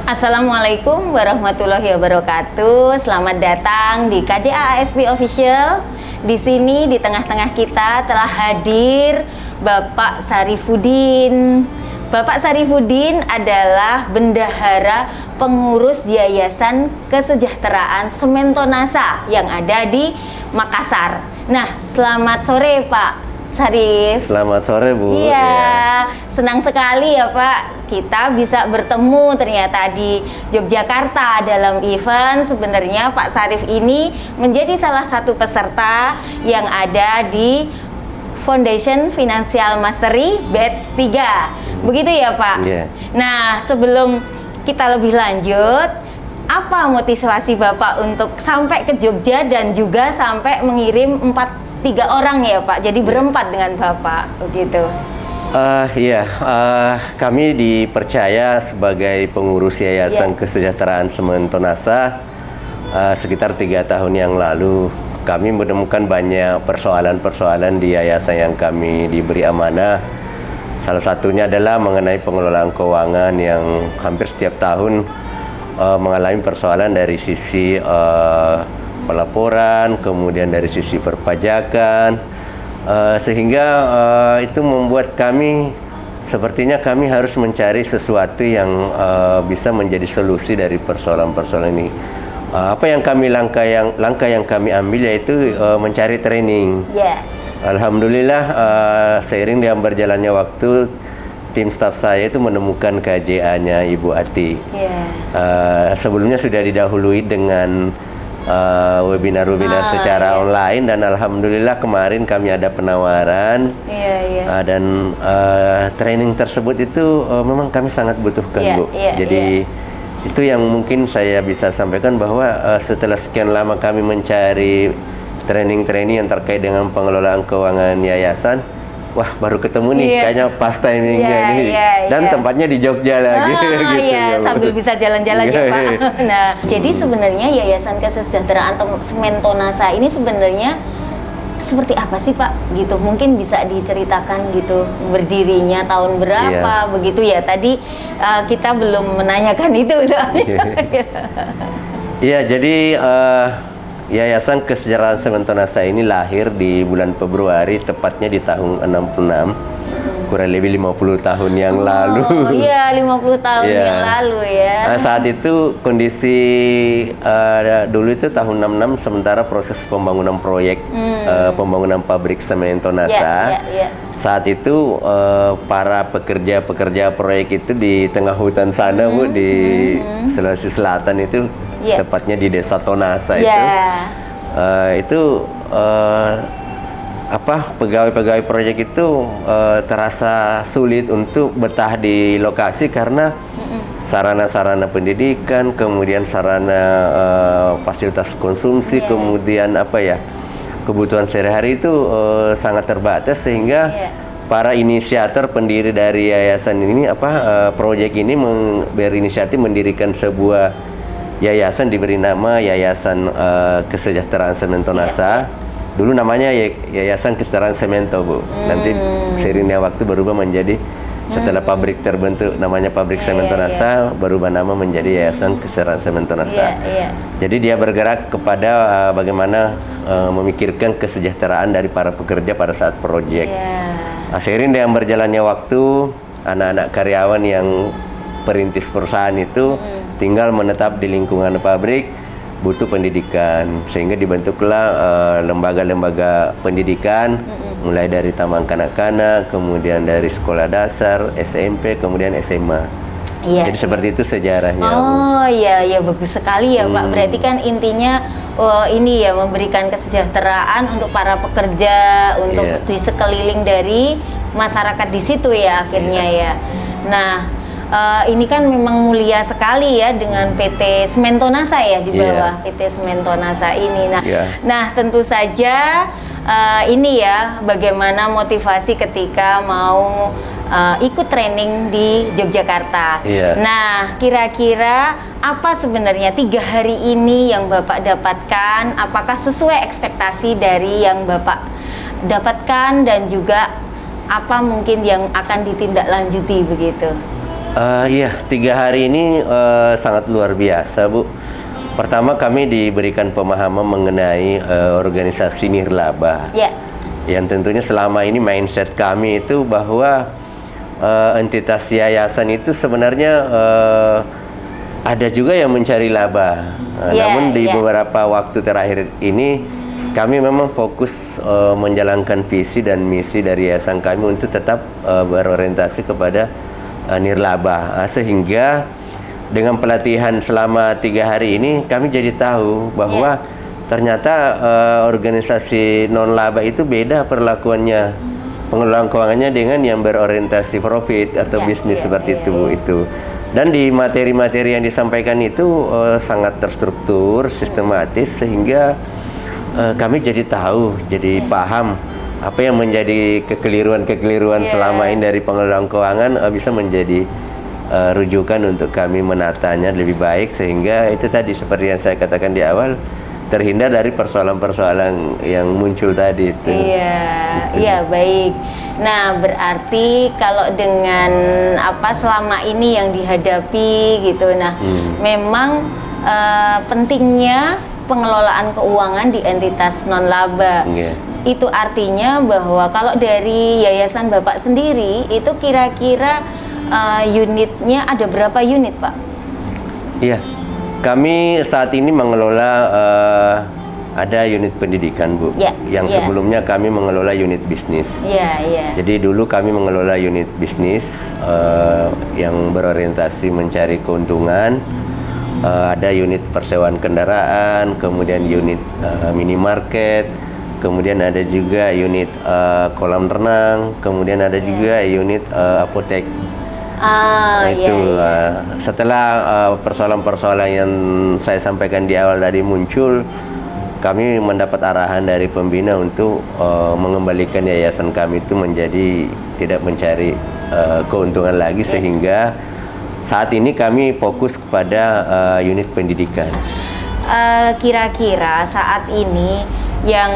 Assalamualaikum warahmatullahi wabarakatuh. Selamat datang di KJA ASP Official. Di sini di tengah-tengah kita telah hadir Bapak Sarifudin. Bapak Sarifudin adalah bendahara pengurus Yayasan Kesejahteraan Sementonasa yang ada di Makassar. Nah, selamat sore Pak Sarif. Selamat sore Bu. Iya, senang sekali ya Pak, kita bisa bertemu ternyata di Yogyakarta dalam event. Sebenarnya Pak Sarif ini menjadi salah satu peserta yang ada di Foundation Financial Mastery Batch 3. Begitu ya Pak? Iya. Nah, sebelum kita lebih lanjut, apa motivasi Bapak untuk sampai ke Jogja dan juga sampai mengirim 3 orang ya Pak, jadi berempat dengan Bapak, begitu. Kami dipercaya sebagai pengurus Yayasan Kesejahteraan Sementonasa sekitar 3 tahun yang lalu. Kami menemukan banyak persoalan-persoalan di yayasan yang kami diberi amanah. Salah satunya adalah mengenai pengelolaan keuangan yang hampir setiap tahun mengalami persoalan dari sisi pelaporan, kemudian dari sisi perpajakan, sehingga itu membuat kami sepertinya kami harus mencari sesuatu yang bisa menjadi solusi dari persoalan-persoalan ini. Apa yang langkah yang kami ambil yaitu mencari training. Alhamdulillah, seiring dengan berjalannya waktu, tim staf saya itu menemukan KJA-nya Ibu Ati. Sebelumnya sudah didahului dengan webinar-webinar secara online, dan alhamdulillah kemarin kami ada penawaran dan training tersebut itu memang kami sangat butuhkan Bu. Jadi itu yang mungkin saya bisa sampaikan bahwa setelah sekian lama kami mencari training-training yang terkait dengan pengelolaan keuangan yayasan, wah baru ketemu nih, kayaknya pas timingnya nih. Dan tempatnya di Jogja lagi. Sambil bisa jalan-jalan ya Pak. Nah, jadi sebenarnya Yayasan Kesejahteraan Sementonasa ini sebenarnya seperti apa sih Pak? Gitu, mungkin bisa diceritakan gitu, berdirinya tahun berapa, begitu ya. Tadi kita belum menanyakan itu soalnya. Iya, jadi Yayasan Kesejahteraan Sementonasa ini lahir di bulan Februari, tepatnya di tahun 66, kurang lebih 50 tahun yang lalu. Oh iya, 50 tahun yang lalu ya. Nah, saat itu kondisi dulu itu tahun 66, sementara proses pembangunan proyek pembangunan pabrik Sementonasa. Saat itu para pekerja proyek itu di tengah hutan sana Bu, di Sulawesi Selatan itu, tepatnya di Desa Tonasa itu pegawai-pegawai proyek itu terasa sulit untuk betah di lokasi karena sarana-sarana pendidikan, kemudian sarana fasilitas konsumsi, kemudian kebutuhan sehari-hari itu sangat terbatas, sehingga para inisiator pendiri dari yayasan ini proyek ini berinisiatif mendirikan sebuah yayasan diberi nama Yayasan Kesejahteraan Sementonasa. Dulu namanya Yayasan Kesejahteraan Semento Bu. Nanti seiringnya waktu berubah menjadi, setelah pabrik terbentuk namanya Pabrik Sementonasa, berubah nama menjadi Yayasan Kesejahteraan Sementonasa. Jadi dia bergerak kepada bagaimana memikirkan kesejahteraan dari para pekerja pada saat proyek. Seiring dengan berjalannya waktu, anak-anak karyawan yang perintis perusahaan itu tinggal menetap di lingkungan pabrik, butuh pendidikan, sehingga dibentuklah lembaga-lembaga pendidikan, mulai dari taman kanak-kanak, kemudian dari sekolah dasar, SMP, kemudian SMA. Jadi seperti itu sejarahnya. Oh iya, bagus sekali ya Pak. Berarti kan intinya ini ya, memberikan kesejahteraan untuk para pekerja, untuk di sekeliling dari masyarakat di situ ya akhirnya ya. Nah, ini kan memang mulia sekali ya dengan PT Sementonasa ya di bawah PT Sementonasa ini. Nah, tentu saja ini ya, bagaimana motivasi ketika mau ikut training di Yogyakarta. Nah, kira-kira apa sebenarnya 3 hari ini yang Bapak dapatkan? Apakah sesuai ekspektasi dari yang Bapak dapatkan, dan juga apa mungkin yang akan ditindaklanjuti begitu? Iya, 3 hari ini sangat luar biasa, Bu. Pertama, kami diberikan pemahaman mengenai organisasi nirlaba. Ya. Yang tentunya selama ini mindset kami itu bahwa entitas yayasan itu sebenarnya ada juga yang mencari laba. Namun di beberapa waktu terakhir ini kami memang fokus menjalankan visi dan misi dari yayasan kami untuk tetap berorientasi kepada nirlaba, sehingga dengan pelatihan selama 3 hari ini kami jadi tahu bahwa ternyata organisasi non laba itu beda perlakuannya, pengelolaan keuangannya dengan yang berorientasi profit atau bisnis seperti itu. Dan di materi-materi yang disampaikan itu sangat terstruktur, sistematis, sehingga kami jadi tahu, jadi paham apa yang menjadi kekeliruan selama ini dari pengelolaan keuangan bisa menjadi rujukan untuk kami menatanya lebih baik, sehingga itu tadi seperti yang saya katakan di awal, terhindar dari persoalan-persoalan yang muncul tadi itu. Iya, baik. Nah, berarti kalau dengan apa selama ini yang dihadapi gitu, memang pentingnya pengelolaan keuangan di entitas non laba. Itu artinya bahwa kalau dari yayasan Bapak sendiri itu kira-kira unitnya ada berapa unit, Pak? Iya, kami saat ini mengelola ada unit pendidikan, Bu. Yang sebelumnya kami mengelola unit bisnis. Jadi dulu kami mengelola unit bisnis yang berorientasi mencari keuntungan. Ada unit persewaan kendaraan, kemudian unit minimarket, kemudian ada juga unit kolam renang, kemudian ada juga unit apotek. Setelah persoalan-persoalan yang saya sampaikan di awal tadi muncul, kami mendapat arahan dari pembina untuk mengembalikan yayasan kami itu menjadi tidak mencari keuntungan lagi, sehingga saat ini kami fokus kepada unit pendidikan. Kira-kira saat ini yang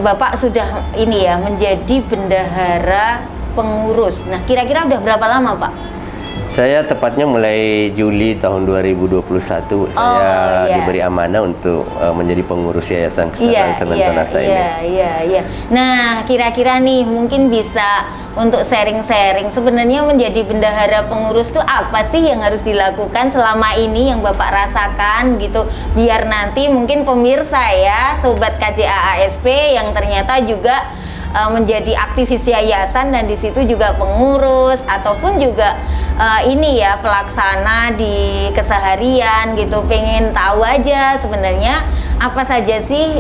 Bapak sudah ini ya menjadi bendahara pengurus. Nah, kira-kira udah berapa lama, Pak? Saya tepatnya mulai Juli tahun 2021 saya diberi amanah untuk menjadi pengurus Yayasan Kesehatan Semen Tonasa ini. Nah, kira-kira nih mungkin bisa untuk sharing-sharing sebenarnya menjadi bendahara pengurus itu apa sih yang harus dilakukan selama ini yang Bapak rasakan gitu, biar nanti mungkin pemirsa ya, sobat KJAASP yang ternyata juga menjadi aktivis yayasan dan di situ juga pengurus ataupun juga ini ya pelaksana di keseharian gitu, pengen tahu aja sebenarnya apa saja sih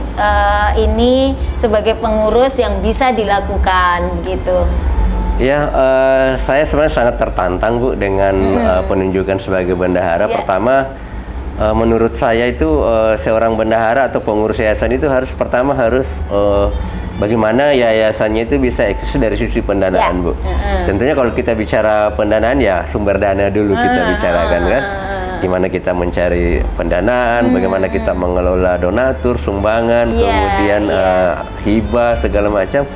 ini sebagai pengurus yang bisa dilakukan gitu. Ya, saya sebenarnya sangat tertantang, Bu, dengan penunjukan sebagai bendahara. Pertama, menurut saya itu seorang bendahara atau pengurus yayasan itu harus bagaimana yayasannya itu bisa eksis dari sisi pendanaan, Bu. Tentunya kalau kita bicara pendanaan ya sumber dana dulu kita bicarakan kan. Gimana kita mencari pendanaan, bagaimana kita mengelola donatur, sumbangan, kemudian hibah segala macam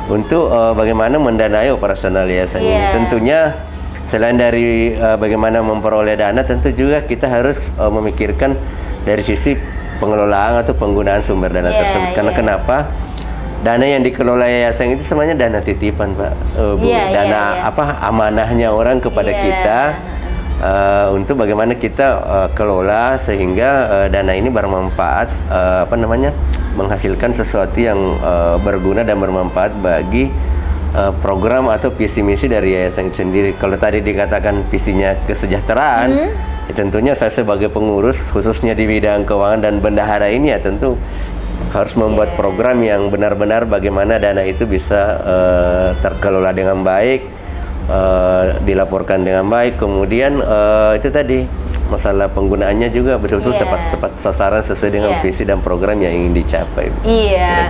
untuk bagaimana mendanai operasional yayasan ini. Tentunya selain dari bagaimana memperoleh dana, tentu juga kita harus memikirkan dari sisi pengelolaan atau penggunaan sumber dana tersebut. Karena kenapa? Dana yang dikelola yayasan itu semuanya dana titipan, Pak, Bu. Amanahnya orang kepada kita untuk bagaimana kita kelola sehingga dana ini bermanfaat, menghasilkan sesuatu yang berguna dan bermanfaat bagi program atau visi misi dari yayasan itu sendiri. Kalau tadi dikatakan visinya kesejahteraan, ya tentunya saya sebagai pengurus khususnya di bidang keuangan dan bendahara ini ya tentu harus membuat program yang benar-benar bagaimana dana itu bisa terkelola dengan baik, dilaporkan dengan baik, kemudian itu tadi masalah penggunaannya juga betul-betul tepat sasaran sesuai dengan visi dan program yang ingin dicapai.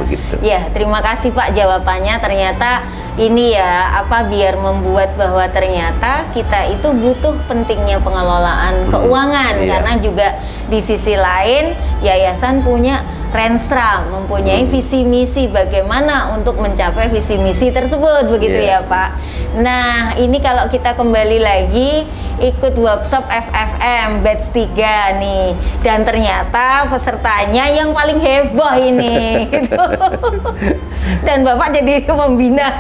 Begitu. Terima kasih Pak jawabannya. Ternyata ini ya biar membuat bahwa ternyata kita itu butuh pentingnya pengelolaan keuangan, karena juga di sisi lain yayasan punya Renstra, mempunyai visi misi bagaimana untuk mencapai visi misi tersebut, begitu ya Pak. Nah, ini kalau kita kembali lagi ikut workshop FFM batch 3 nih, dan ternyata pesertanya yang paling heboh ini gitu. Dan Bapak jadi pembina.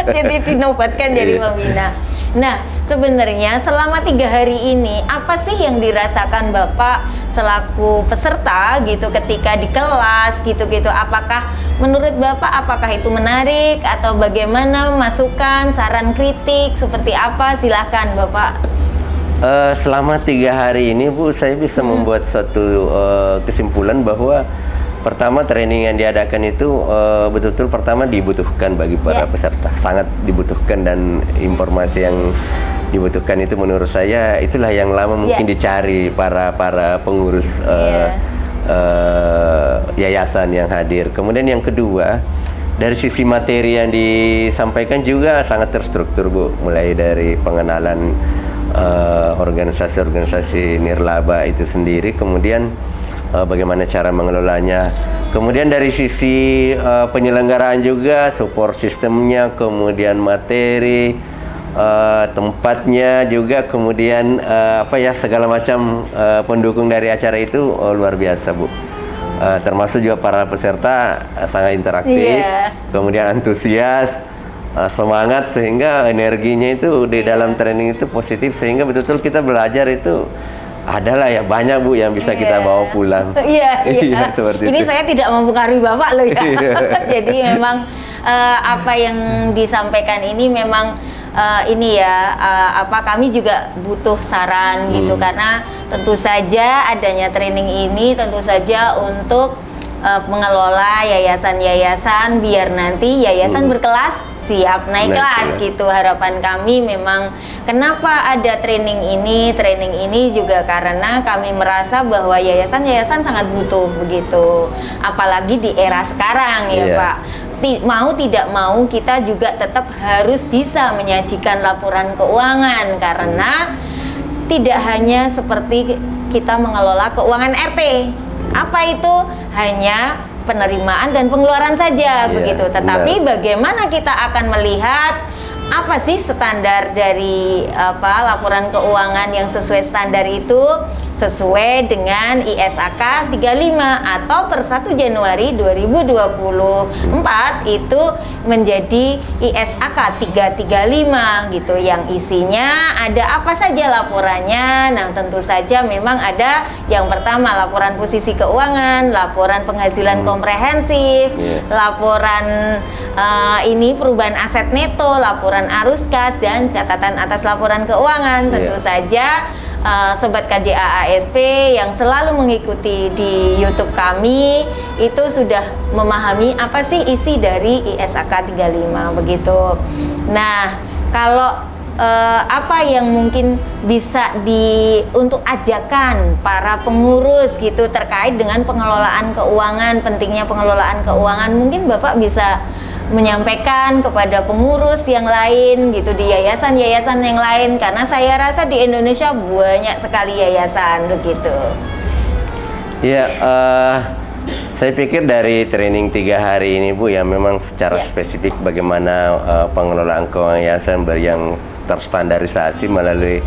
Jadi dinobatkan jadi pembina. Nah, sebenarnya selama 3 hari ini apa sih yang dirasakan Bapak selaku peserta gitu ketika di kelas gitu-gitu? Apakah menurut Bapak apakah itu menarik atau bagaimana, masukan, saran, kritik seperti apa? Silahkan Bapak. Selama 3 hari ini Bu, saya bisa membuat suatu kesimpulan bahwa pertama, training yang diadakan itu betul-betul pertama dibutuhkan bagi para peserta, sangat dibutuhkan, dan informasi yang dibutuhkan itu menurut saya itulah yang lama mungkin dicari para pengurus yayasan yang hadir. Kemudian yang kedua, dari sisi materi yang disampaikan juga sangat terstruktur Bu, mulai dari pengenalan organisasi-organisasi nirlaba itu sendiri, kemudian bagaimana cara mengelolanya. Kemudian dari sisi penyelenggaraan juga, support sistemnya, kemudian materi, tempatnya juga, kemudian segala macam pendukung dari acara itu luar biasa Bu. Termasuk juga para peserta sangat interaktif, kemudian antusias, semangat, sehingga energinya itu di dalam training itu positif, sehingga betul-betul kita belajar itu adalah ya banyak Bu yang bisa kita bawa pulang. Seperti ini itu. saya tidak mempengaruhi Bapak loh ya. Jadi memang apa yang disampaikan ini memang kami juga butuh saran gitu, karena tentu saja adanya training ini tentu saja untuk mengelola yayasan-yayasan biar nanti yayasan berkelas, siap naik kelas gitu. Harapan kami memang kenapa ada training ini juga karena kami merasa bahwa yayasan-yayasan sangat butuh begitu, apalagi di era sekarang ya Pak. Mau tidak mau kita juga tetap harus bisa menyajikan laporan keuangan, karena tidak hanya seperti kita mengelola keuangan RT. Apa itu? Hanya penerimaan dan pengeluaran saja begitu. Tetapi bagaimana kita akan melihat apa sih standar dari laporan keuangan yang sesuai standar itu, sesuai dengan ISAK 35 atau per 1 Januari 2024 itu menjadi ISAK 335 gitu, yang isinya ada apa saja laporannya. Nah, tentu saja memang ada yang pertama laporan posisi keuangan, laporan penghasilan komprehensif, laporan perubahan aset neto, laporan arus kas, dan catatan atas laporan keuangan. Tentu saja Sobat KJA ASP yang selalu mengikuti di YouTube kami itu sudah memahami apa sih isi dari ISAK 35 begitu. Nah, kalau apa yang mungkin bisa untuk ajakan para pengurus gitu terkait dengan pengelolaan keuangan, pentingnya pengelolaan keuangan, mungkin Bapak bisa menyampaikan kepada pengurus yang lain gitu di yayasan-yayasan yang lain, karena saya rasa di Indonesia banyak sekali yayasan begitu. Ya, saya pikir dari training 3 hari ini Bu, yang memang secara spesifik bagaimana pengelolaan keuangan yayasan yang terstandarisasi melalui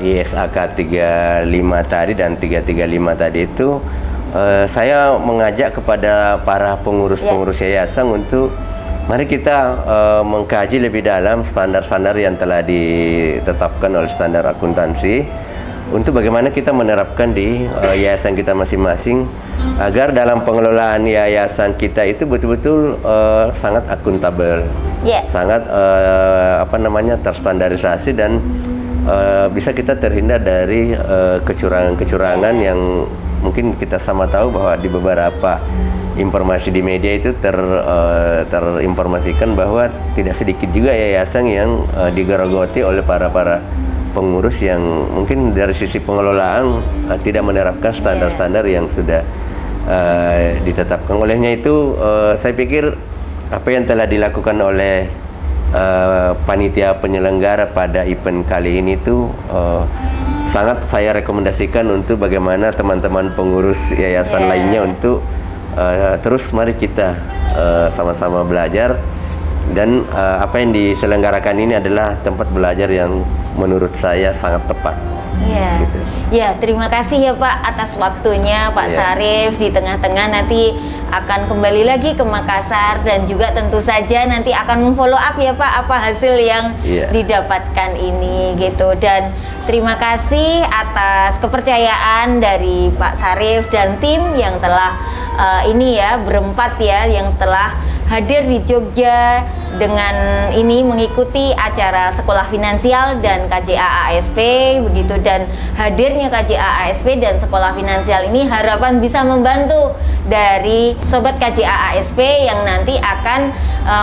ISAK 35 tadi dan 335 tadi itu, saya mengajak kepada para pengurus-pengurus yayasan untuk mari kita mengkaji lebih dalam standar-standar yang telah ditetapkan oleh standar akuntansi, untuk bagaimana kita menerapkan di yayasan kita masing-masing, agar dalam pengelolaan yayasan kita itu betul-betul sangat akuntabel, sangat terstandarisasi, dan bisa kita terhindar dari kecurangan-kecurangan yang mungkin kita sama tahu bahwa di beberapa informasi di media itu terinformasikan bahwa tidak sedikit juga yayasan yang digerogoti oleh para pengurus yang mungkin dari sisi pengelolaan tidak menerapkan standar-standar yang sudah ditetapkan. Olehnya itu saya pikir apa yang telah dilakukan oleh panitia penyelenggara pada event kali ini tuh sangat saya rekomendasikan untuk bagaimana teman-teman pengurus yayasan lainnya untuk terus mari kita sama-sama belajar, dan apa yang diselenggarakan ini adalah tempat belajar yang menurut saya sangat tepat. Iya, Gitu. ya terima kasih ya Pak atas waktunya Pak Syarif. Di tengah-tengah nanti akan kembali lagi ke Makassar dan juga tentu saja nanti akan memfollow up ya Pak apa hasil yang didapatkan ini gitu. Dan terima kasih atas kepercayaan dari Pak Syarif dan tim yang telah ini ya berempat ya yang setelah hadir di Jogja dengan ini mengikuti acara Sekolah Finansial dan KJA ASP begitu, dan hadirnya KJA ASP dan Sekolah Finansial ini harapan bisa membantu dari sobat KJA ASP yang nanti akan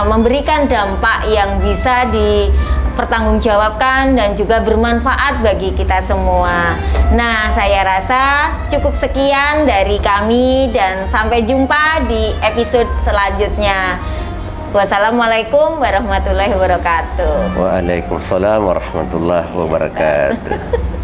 memberikan dampak yang bisa dipertanggungjawabkan dan juga bermanfaat bagi kita semua. Nah, saya rasa cukup sekian dari kami dan sampai jumpa di episode selanjutnya. Wassalamualaikum warahmatullahi wabarakatuh. Waalaikumsalam warahmatullahi wabarakatuh.